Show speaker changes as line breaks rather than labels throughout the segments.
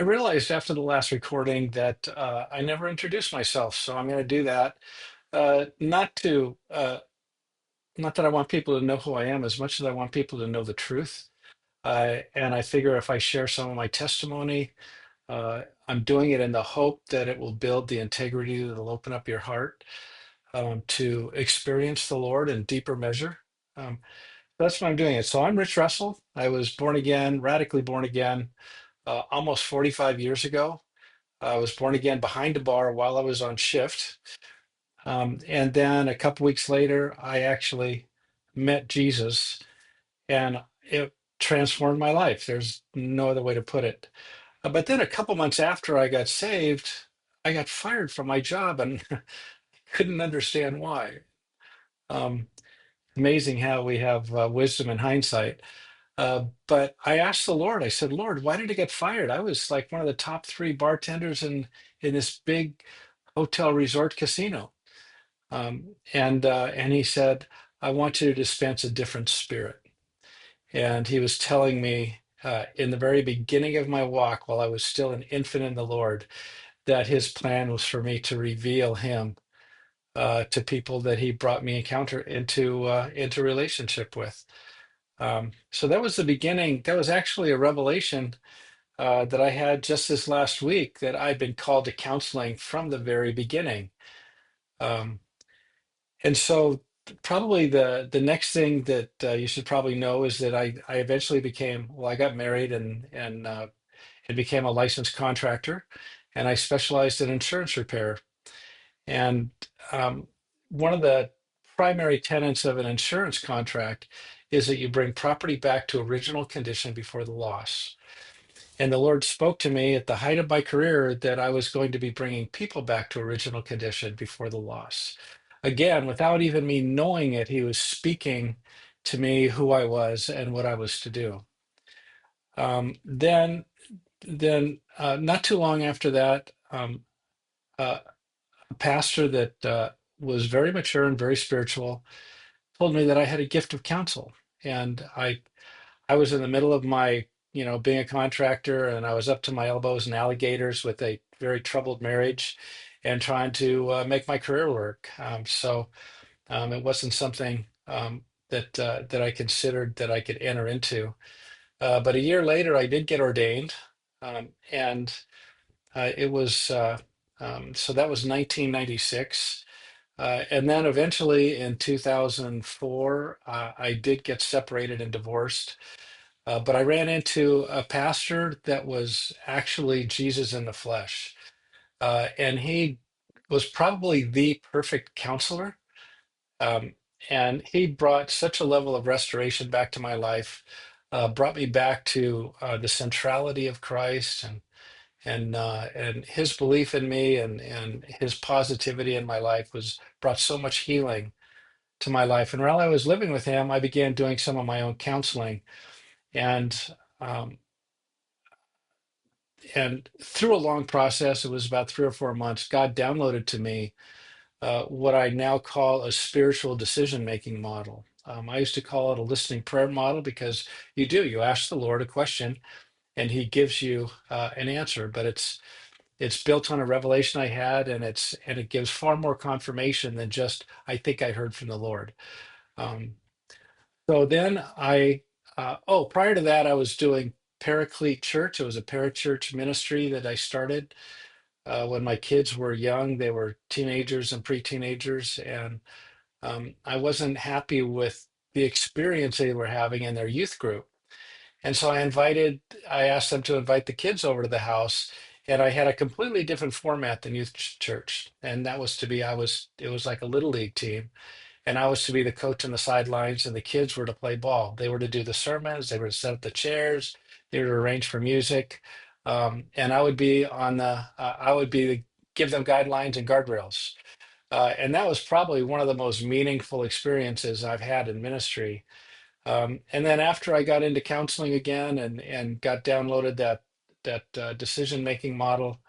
I realized after the last recording that I never introduced myself, so I'm going to do that. Not that I want people to know who I am as much as I want people to know the truth. And I figure if I share some of my testimony, I'm doing it in the hope that it will build the integrity that will open up your heart to experience the Lord in deeper measure. Um, that's why I'm doing it. So I'm Rich Russell. I was born again, radically born again, almost 45 years ago. I was born again behind a bar while I was on shift. And then a couple weeks later, I actually met Jesus and it transformed my life. There's no other way to put it. But then a couple months after I got saved, I got fired from my job and couldn't understand why. Um, Amazing how we have wisdom and hindsight. But I asked the Lord, I said, Lord, why did I get fired? I was like one of the top three bartenders in this big hotel resort casino. And he said, I want you to dispense a different spirit. And he was telling me in the very beginning of my walk, while I was still an infant in the Lord, that his plan was for me to reveal him to people that he brought me into relationship with. So that was the beginning. That was actually a revelation that I had just this last week that I've been called to counseling from the very beginning. Um, and so probably the next thing that you should probably know is that I eventually became, well, I got married and became a licensed contractor, and I specialized in insurance repair. And um, one of the primary tenets of an insurance contract is that you bring property back to original condition before the loss. And the Lord spoke to me at the height of my career that I was going to be bringing people back to original condition before the loss. Again, without even me knowing it, He was speaking to me who I was and what I was to do. Um, then, then, not too long after that, uh, a pastor that was very mature and very spiritual told me that I had a gift of counsel, and I was in the middle of my, being a contractor, and I was up to my elbows in alligators with a very troubled marriage and trying to make my career work. So it wasn't something that I considered that I could enter into. But a year later, I did get ordained, and it was so that was 1996. And then eventually in 2004, I did get separated and divorced. But I ran into a pastor that was actually Jesus in the flesh. And he was probably the perfect counselor. Um, and he brought such a level of restoration back to my life, brought me back to the centrality of Christ and his belief in me and his positivity in my life was brought so much healing to my life. And while I was living with him, I began doing some of my own counseling. And um, and through a long process, it was about 3 or 4 months, God downloaded to me what I now call a spiritual decision making model. I used to call it a listening prayer model because you ask the Lord a question and he gives you an answer, but it's built on a revelation I had, and it gives far more confirmation than just I think I heard from the Lord. Um, so then prior to that, I was doing Paraclete Church. It was a parachurch ministry that I started when my kids were young. They were teenagers and pre-teenagers, and I wasn't happy with the experience they were having in their youth group. And so I asked them to invite the kids over to the house, and I had a completely different format than youth church. And that was to be, it was like a little league team, and I was to be the coach on the sidelines, and the kids were to play ball. They were to do the sermons, they were to set up the chairs, they were to arrange for music, and I would be give them guidelines and guardrails. And that was probably one of the most meaningful experiences I've had in ministry. And then after I got into counseling again and got downloaded that decision making model,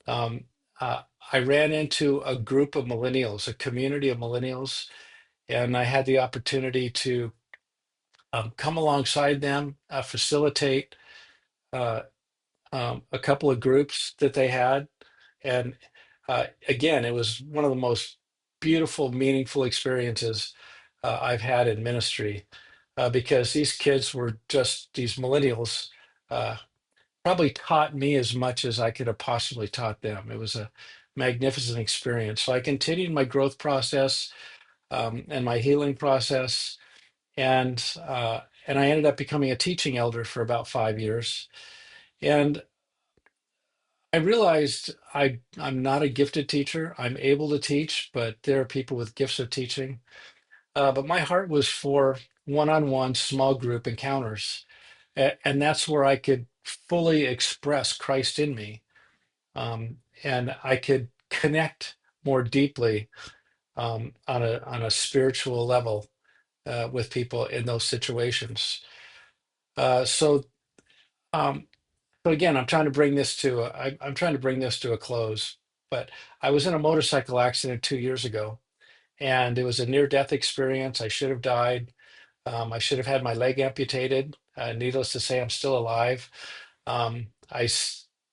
um, uh, I ran into a group of millennials, a community of millennials, and I had the opportunity to come alongside them, facilitate uh, a couple of groups that they had, and again, it was one of the most beautiful, meaningful experiences I've had in ministry, because these kids were just these millennials. Uh, Probably taught me as much as I could have possibly taught them. It was a magnificent experience. So I continued my growth process, and my healing process, and I ended up becoming a teaching elder for about 5 years. And I realized I'm not a gifted teacher. I'm able to teach, but there are people with gifts of teaching. But my heart was for one-on-one small group encounters, and that's where I could fully express Christ in me, and I could connect more deeply, on a spiritual level, with people in those situations. So, um, so again, I'm trying to bring this to a close. But I was in a motorcycle accident 2 years ago, and it was a near-death experience. I should have died. I should have had my leg amputated. Needless to say, I'm still alive.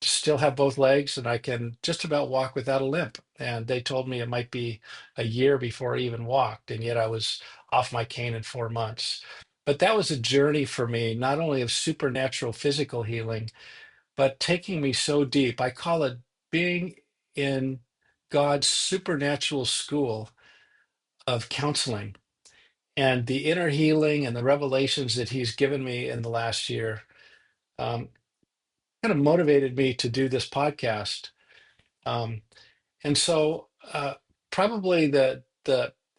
Still have both legs, and I can just about walk without a limp. And they told me it might be a year before I even walked, and yet I was off my cane in 4 months. But that was a journey for me, not only of supernatural physical healing, but taking me so deep. I call it being in God's supernatural school of counseling, and the inner healing and the revelations that he's given me in the last year, um, kind of motivated me to do this podcast. Um, and so, probably the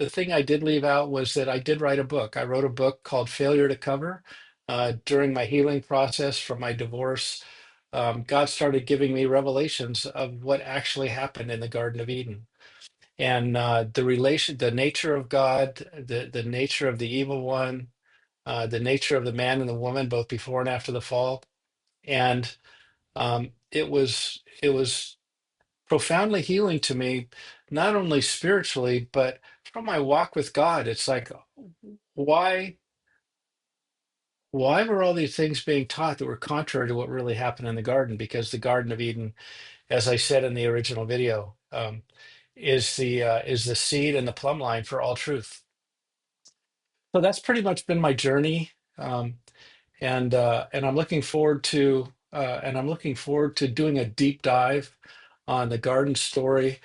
thing I did leave out was that I did write a book. I wrote a book called Failure to Cover. During my healing process from my divorce, God started giving me revelations of what actually happened in the Garden of Eden, and the nature of God, the nature of the evil one, the nature of the man and the woman, both before and after the fall. And it was profoundly healing to me, not only spiritually, but from my walk with God. It's like, why why were all these things being taught that were contrary to what really happened in the garden? Because the Garden of Eden, as I said in the original video, is the seed and the plumb line for all truth. So that's pretty much been my journey. And I'm looking forward to doing a deep dive on the garden story,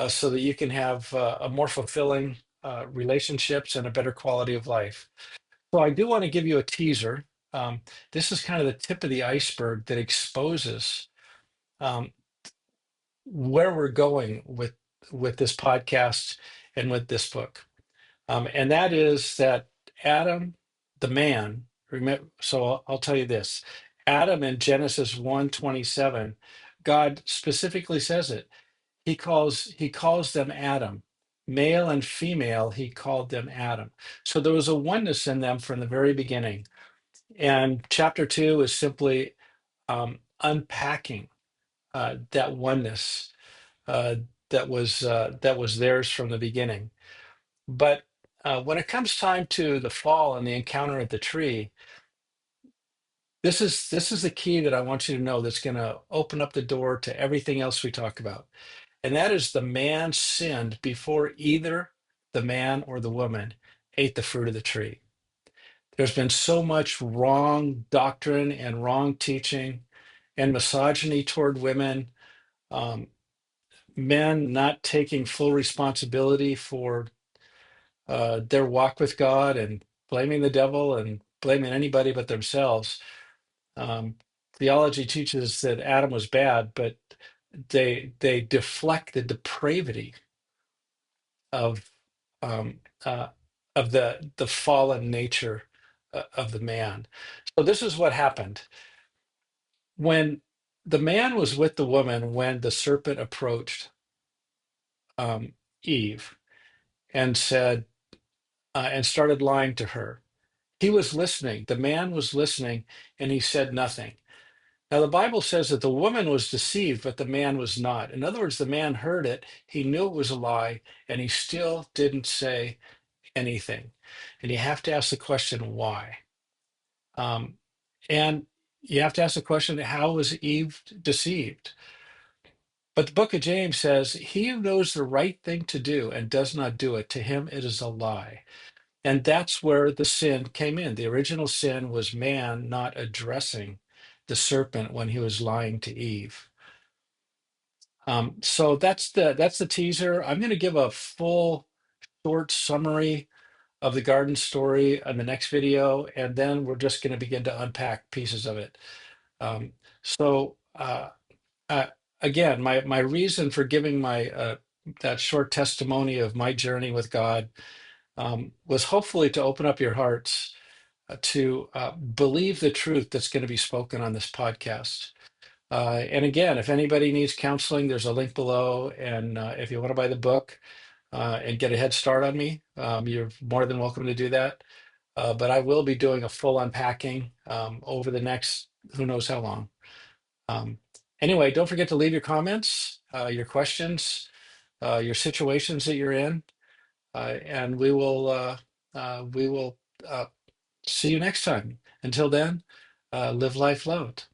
so that you can have a more fulfilling relationships and a better quality of life. So I do want to give you a teaser. Um, this is kind of the tip of the iceberg that exposes um, where we're going with this podcast and with this book. And that is that Adam, the man, remember, so I'll tell you this. Adam in Genesis 1:27, God specifically says it. He calls them Adam. Male and female, he called them Adam. So there was a oneness in them from the very beginning. And chapter 2 is simply unpacking that oneness, uh, that was theirs from the beginning. But when it comes time to the fall and the encounter at the tree, this is the key that I want you to know, that's going to open up the door to everything else we talk about. And that is, the man sinned before either the man or the woman ate the fruit of the tree. There's been so much wrong doctrine and wrong teaching and misogyny toward women, um, men not taking full responsibility for their walk with God, and blaming the devil and blaming anybody but themselves. Um, Theology teaches that Adam was bad, but they deflect the depravity of um, uh, of the fallen nature of the man. So this is what happened when the man was with the woman, when the serpent approached um, Eve and said and started lying to her. He was listening. The man was listening, and he said nothing. Now, the Bible says that the woman was deceived, but the man was not. In other words, the man heard it, he knew it was a lie, and he still didn't say anything. And you have to ask the question, why? Um, and You have to ask the question, how was Eve deceived? But the book of James says, he who knows the right thing to do and does not do it, to him it is a lie. And that's where the sin came in. The original sin was man not addressing the serpent when he was lying to Eve. So that's the teaser. I'm going to give a full short summary of the garden story on the next video, and then we're just going to begin to unpack pieces of it. So uh, again, my reason for giving my that short testimony of my journey with God was hopefully to open up your hearts to believe the truth that's going to be spoken on this podcast. And again, if anybody needs counseling, there's a link below. And if you want to buy the book and get a head start on me, you're more than welcome to do that. But I will be doing a full unpacking over the next who knows how long. Um, anyway, don't forget to leave your comments, your questions, your situations that you're in, and we will see you next time. Until then, live life loved.